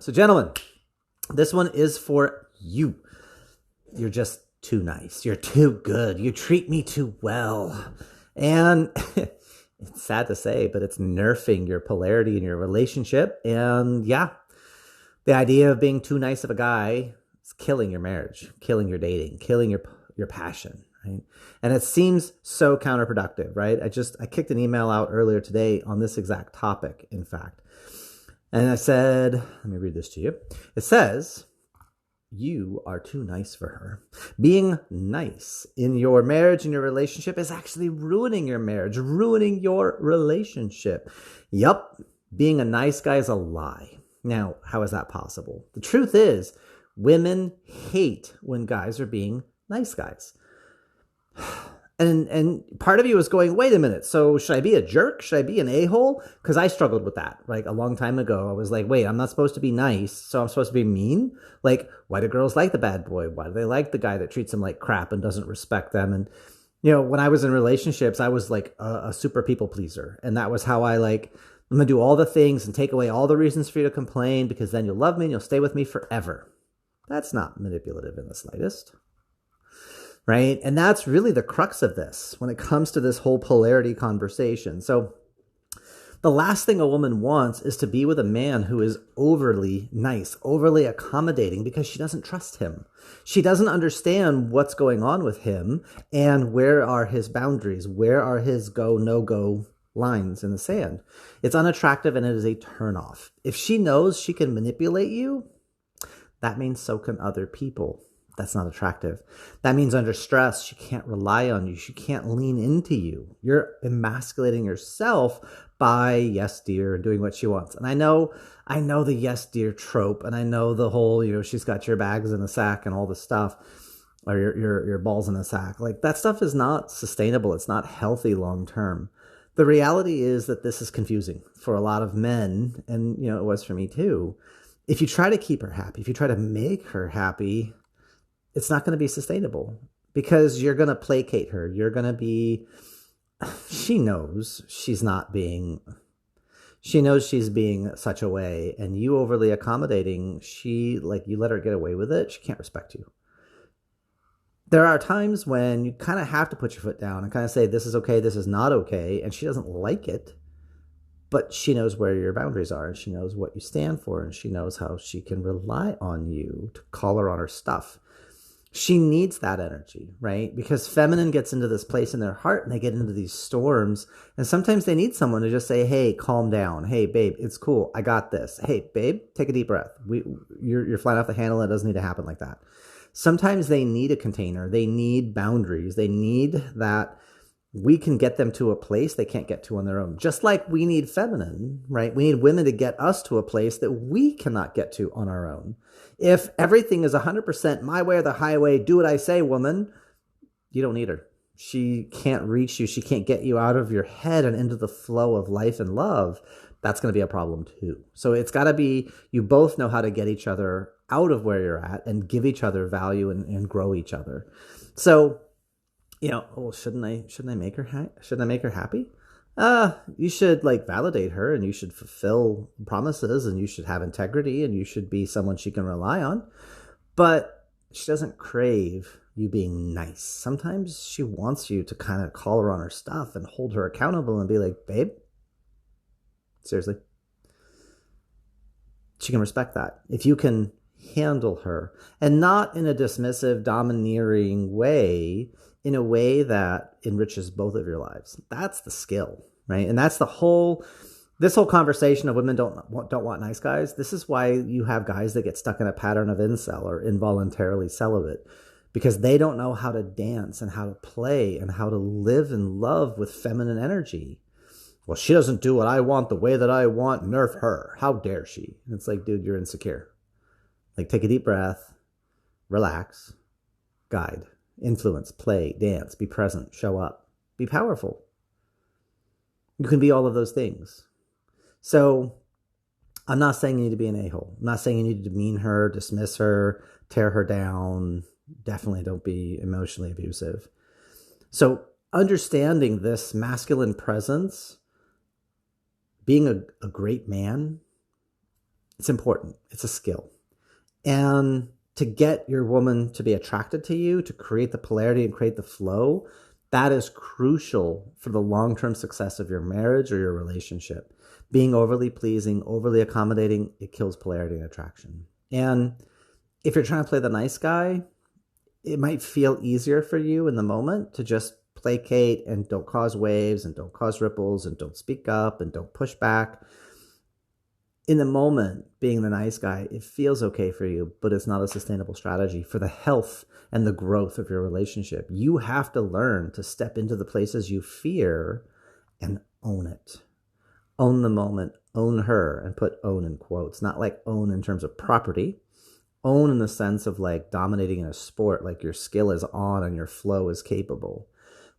So, gentlemen, this one is for you. You're just too nice. You're too good. You treat me too well. And it's sad to say, but it's nerfing your polarity in your relationship. And yeah, the idea of being too nice of a guy is killing your marriage, killing your dating, killing your passion, right? And it seems so counterproductive, right? I kicked an email out earlier today on this exact topic, in fact. And I said, let me read this to you. It says, you are too nice for her. Being nice in your marriage and your relationship is actually ruining your marriage, ruining your relationship. Yup, being a nice guy is a lie. Now, how is that possible? The truth is, women hate when guys are being nice guys. And part of you is going, wait a minute, so should I be a jerk? Should I be an a-hole? Because I struggled with that. Like a long time ago, I was like, wait, I'm not supposed to be nice, so I'm supposed to be mean? Like, why do girls like the bad boy? Why do they like the guy that treats them like crap and doesn't respect them? And, when I was in relationships, I was like a super people pleaser. And that was how I'm going to do all the things and take away all the reasons for you to complain because then you'll love me and you'll stay with me forever. That's not manipulative in the slightest. Right? And that's really the crux of this when it comes to this whole polarity conversation. So the last thing a woman wants is to be with a man who is overly nice, overly accommodating because she doesn't trust him. She doesn't understand what's going on with him and where are his boundaries, where are his go, no-go lines in the sand. It's unattractive and it is a turnoff. If she knows she can manipulate you, that means so can other people. That's not attractive. That means under stress, she can't rely on you. She can't lean into you. You're emasculating yourself by yes, dear, doing what she wants. And I know the yes, dear trope, and I know the whole, she's got your bags in a sack and all this stuff, or your balls in a sack. Like that stuff is not sustainable. It's not healthy long term. The reality is that this is confusing for a lot of men, and it was for me too. If you try to keep her happy, if you try to make her happy, it's not going to be sustainable because you're going to placate her. You're going to be, she knows she's being such a way, and you overly accommodating, you let her get away with it. She can't respect you. There are times when you kind of have to put your foot down and kind of say, this is okay, this is not okay. And she doesn't like it, but she knows where your boundaries are and she knows what you stand for and she knows how she can rely on you to call her on her stuff. She needs that energy, right? Because feminine gets into this place in their heart and they get into these storms. And sometimes they need someone to just say, hey, calm down. Hey, babe, it's cool. I got this. Hey, babe, take a deep breath. You're flying off the handle. It doesn't need to happen like that. Sometimes they need a container. They need boundaries. They need that we can get them to a place they can't get to on their own. Just like we need feminine, right? We need women to get us to a place that we cannot get to on our own. If everything is 100% my way or the highway, do what I say, woman, you don't need her. She can't reach you. She can't get you out of your head and into the flow of life and love. That's going to be a problem too. So it's got to be, you both know how to get each other out of where you're at and give each other value and grow each other. So, shouldn't I make her happy? You should validate her and you should fulfill promises and you should have integrity and you should be someone she can rely on. But she doesn't crave you being nice. Sometimes she wants you to kind of call her on her stuff and hold her accountable and be like, babe, seriously. She can respect that. If you can handle her and not in a dismissive, domineering way, in a way that enriches both of your lives. That's the skill, right? And that's this whole conversation of women don't want nice guys. This is why you have guys that get stuck in a pattern of incel or involuntarily celibate, because they don't know how to dance and how to play and how to live and love with feminine energy. Well, she doesn't do what I want the way that I want. Nerf her. How dare she? And it's like, dude, you're insecure. Take a deep breath, relax, guide, influence, play, dance, be present, show up, be powerful. You can be all of those things. So I'm not saying you need to be an a-hole. I'm not saying you need to demean her, dismiss her, tear her down. Definitely don't be emotionally abusive. So understanding this masculine presence, being a great man, It's important. It's a skill. And to get your woman to be attracted to you, to create the polarity and create the flow, that is crucial for the long-term success of your marriage or your relationship. Being overly pleasing, overly accommodating, it kills polarity and attraction. And if you're trying to play the nice guy, it might feel easier for you in the moment to just placate and don't cause waves and don't cause ripples and don't speak up and don't push back. In the moment, being the nice guy, it feels okay for you, but it's not a sustainable strategy for the health and the growth of your relationship. You have to learn to step into the places you fear and own it. Own the moment, own her, and put own in quotes, not like own in terms of property. Own in the sense of like dominating in a sport, like your skill is on and your flow is capable.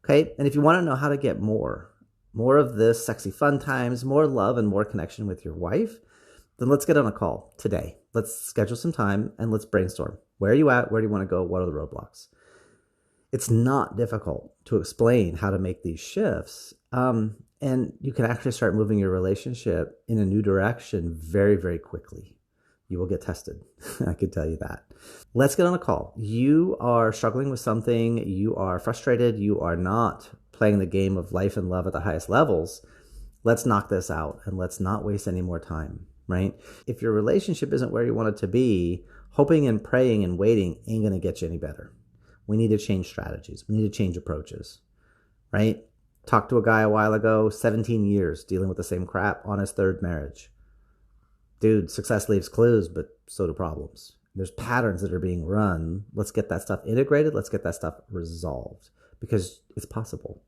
Okay, and if you want to know how to get more of this sexy fun times, more love and more connection with your wife, then let's get on a call today. Let's schedule some time and let's brainstorm. Where are you at? Where do you want to go? What are the roadblocks? It's not difficult to explain how to make these shifts. And you can actually start moving your relationship in a new direction very, very quickly. You will get tested. I can tell you that. Let's get on a call. You are struggling with something. You are frustrated. You are not playing the game of life and love at the highest levels. Let's knock this out and let's not waste any more time, right? If your relationship isn't where you want it to be, hoping and praying and waiting ain't going to get you any better. We need to change strategies. We need to change approaches, right? Talked to a guy a while ago, 17 years dealing with the same crap on his third marriage. Dude, success leaves clues, but so do problems. There's patterns that are being run. Let's get that stuff integrated. Let's get that stuff resolved because it's possible.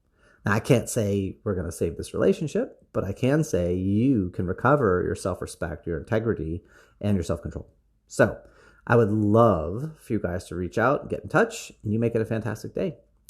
Now, I can't say we're going to save this relationship, but I can say you can recover your self-respect, your integrity, and your self-control. So I would love for you guys to reach out and get in touch, and you make it a fantastic day.